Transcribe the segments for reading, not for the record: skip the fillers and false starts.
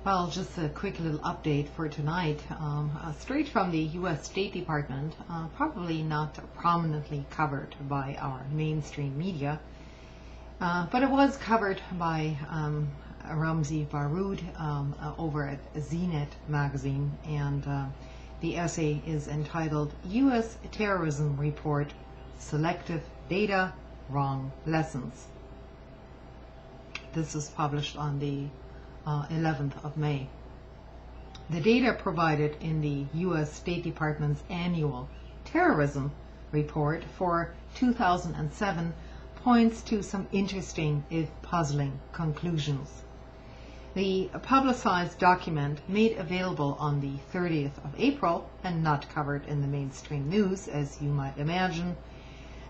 Well, just a quick little update for tonight, straight from the U.S. State Department, probably not prominently covered by our mainstream media, but it was covered by Ramzi Baroud over at Zenit magazine, and the essay is entitled U.S. Terrorism Report, Selective Data, Wrong Lessons. This was published on the 11th of May. The data provided in the U.S. State Department's annual terrorism report for 2007 points to some interesting, if puzzling, conclusions. The publicized document, made available on the 30th of April and not covered in the mainstream news, as you might imagine,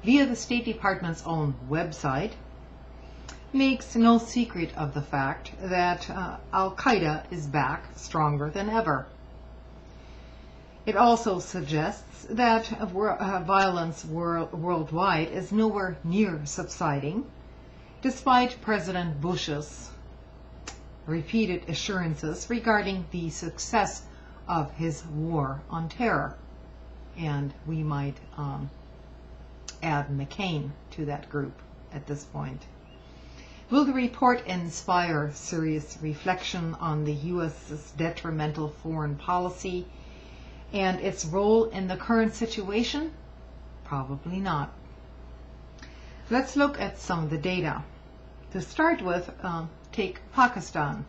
via the State Department's own website, makes no secret of the fact that Al-Qaeda is back stronger than ever. It also suggests that violence worldwide is nowhere near subsiding, despite President Bush's repeated assurances regarding the success of his war on terror. And we might add McCain to that group at this point. Will the report inspire serious reflection on the U.S.'s detrimental foreign policy and its role in the current situation? Probably not. Let's look at some of the data. To start with, take Pakistan.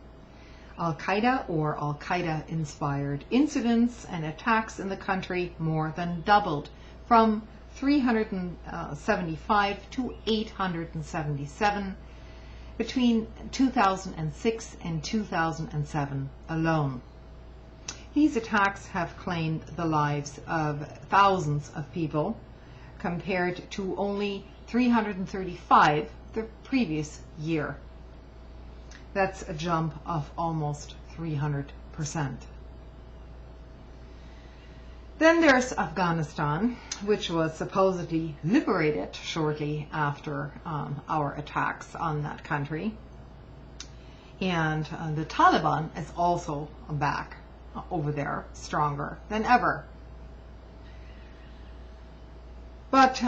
Al-Qaeda or Al-Qaeda-inspired incidents and attacks in the country more than doubled, from 375 to 877 between 2006 and 2007 alone. These attacks have claimed the lives of thousands of people, compared to only 335 the previous year. That's a jump of almost 300%. Then there's Afghanistan, which was supposedly liberated shortly after our attacks on that country. And the Taliban is also back over there, stronger than ever. But,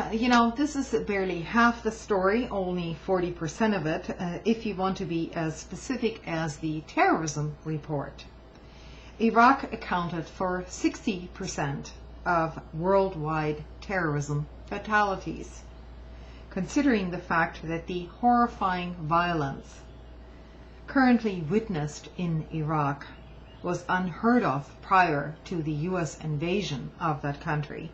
this is barely half the story, only 40% of it, if you want to be as specific as the terrorism report. Iraq accounted for 60% of worldwide terrorism fatalities, considering the fact that the horrifying violence currently witnessed in Iraq was unheard of prior to the U.S. invasion of that country.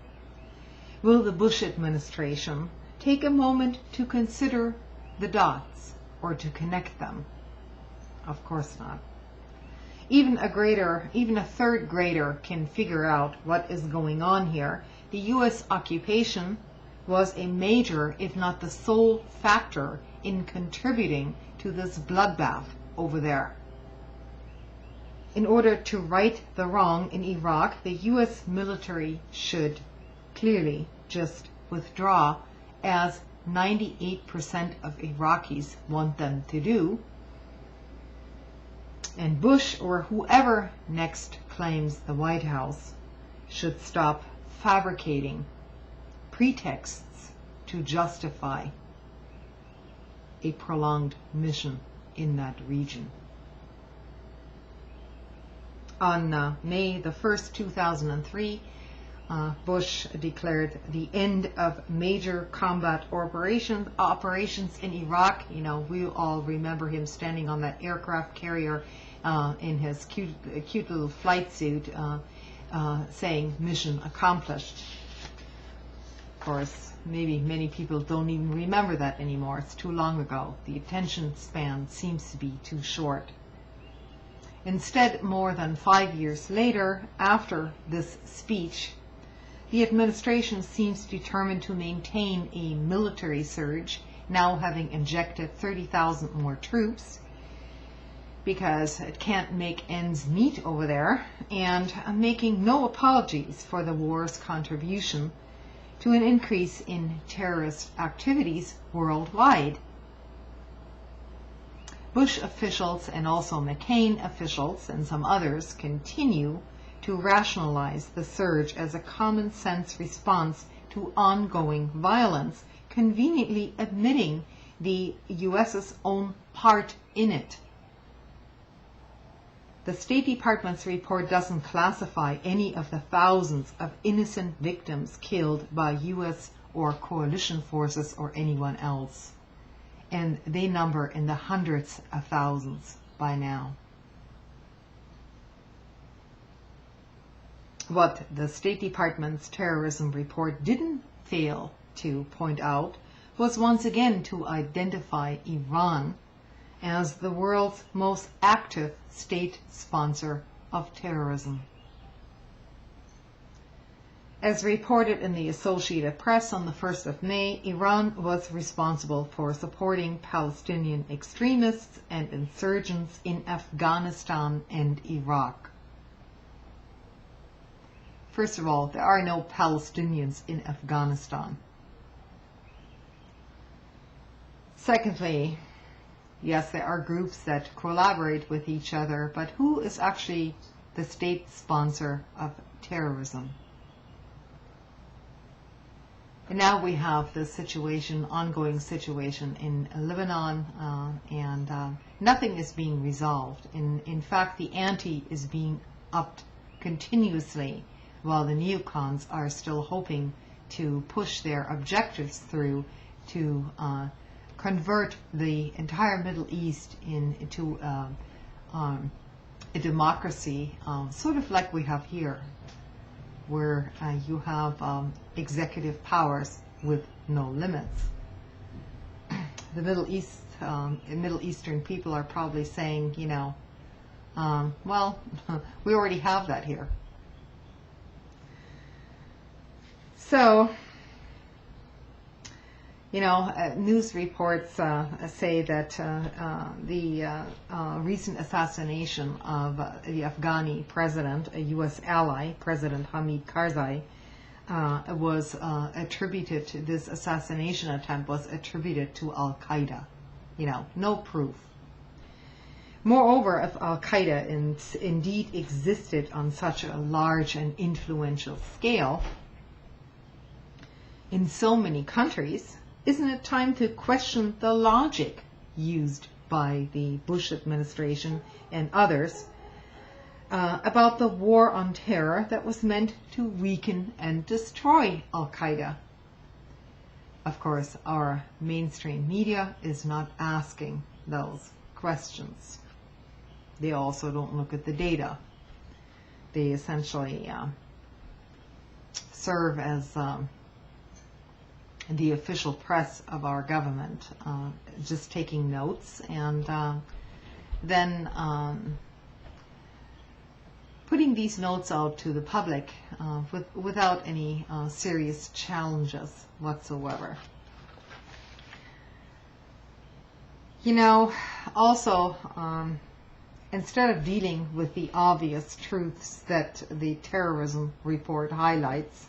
Will the Bush administration take a moment to consider the dots or to connect them? Of course not. Even a third grader can figure out what is going on here. The U.S. occupation was a major, if not the sole factor in contributing to this bloodbath over there. In order to right the wrong in Iraq, the U.S. military should clearly just withdraw, as 98% of Iraqis want them to do. And Bush, or whoever next claims the White House, should stop fabricating pretexts to justify a prolonged mission in that region. On May the 1st, 2003, Bush declared the end of major combat operations in Iraq. We all remember him standing on that aircraft carrier in his cute little flight suit, saying mission accomplished. Of course, maybe many people don't even remember that anymore. It's too long ago. The attention span seems to be too short. Instead, more than 5 years later, after this speech, the administration seems determined to maintain a military surge, now having injected 30,000 more troops, because it can't make ends meet over there, and making no apologies for the war's contribution to an increase in terrorist activities worldwide. Bush officials and also McCain officials and some others continue to rationalize the surge as a common sense response to ongoing violence, conveniently admitting the US's own part in it. The State Department's report doesn't classify any of the thousands of innocent victims killed by US or coalition forces or anyone else, and they number in the hundreds of thousands by now. What the State Department's terrorism report didn't fail to point out was once again to identify Iran as the world's most active state sponsor of terrorism. As reported in the Associated Press on the 1st of May, Iran was responsible for supporting Palestinian extremists and insurgents in Afghanistan and Iraq. First of all, there are no Palestinians in Afghanistan. Secondly, yes, there are groups that collaborate with each other, but who is actually the state sponsor of terrorism? And now we have the situation, ongoing situation in Lebanon, and nothing is being resolved. In fact, the ante is being upped continuously, while the neocons are still hoping to push their objectives through to convert the entire Middle East into a democracy, sort of like we have here, where you have executive powers with no limits. The Middle Eastern people are probably saying, you know, well, we already have that here. So, you know, news reports say that the recent assassination of the Afghani president, a U.S. ally, President Hamid Karzai, was attributed to this assassination attempt was attributed to Al-Qaeda. You know, no proof. Moreover, if Al-Qaeda indeed existed on such a large and influential scale in so many countries, isn't it time to question the logic used by the Bush administration and others about the war on terror that was meant to weaken and destroy Al-Qaeda? Of course, our mainstream media is not asking those questions. They also don't look at the data. They essentially serve as the official press of our government, just taking notes and then putting these notes out to the public without any serious challenges whatsoever. You know, also, instead of dealing with the obvious truths that the terrorism report highlights,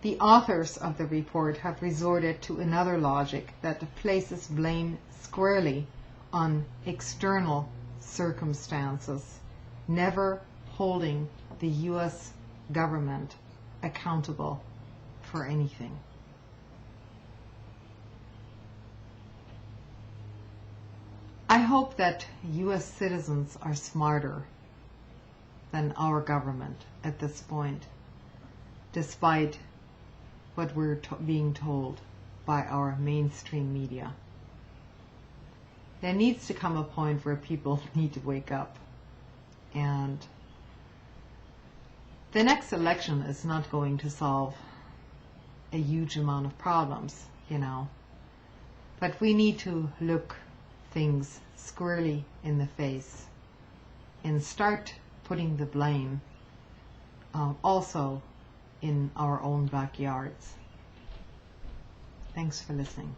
the authors of the report have resorted to another logic that places blame squarely on external circumstances, never holding the U.S. government accountable for anything. I hope that U.S. citizens are smarter than our government at this point, despite what we're being told by our mainstream media. There needs to come a point where people need to wake up. And the next election is not going to solve a huge amount of problems, you know. But we need to look things squarely in the face and start putting the blame also in our own backyards. Thanks for listening.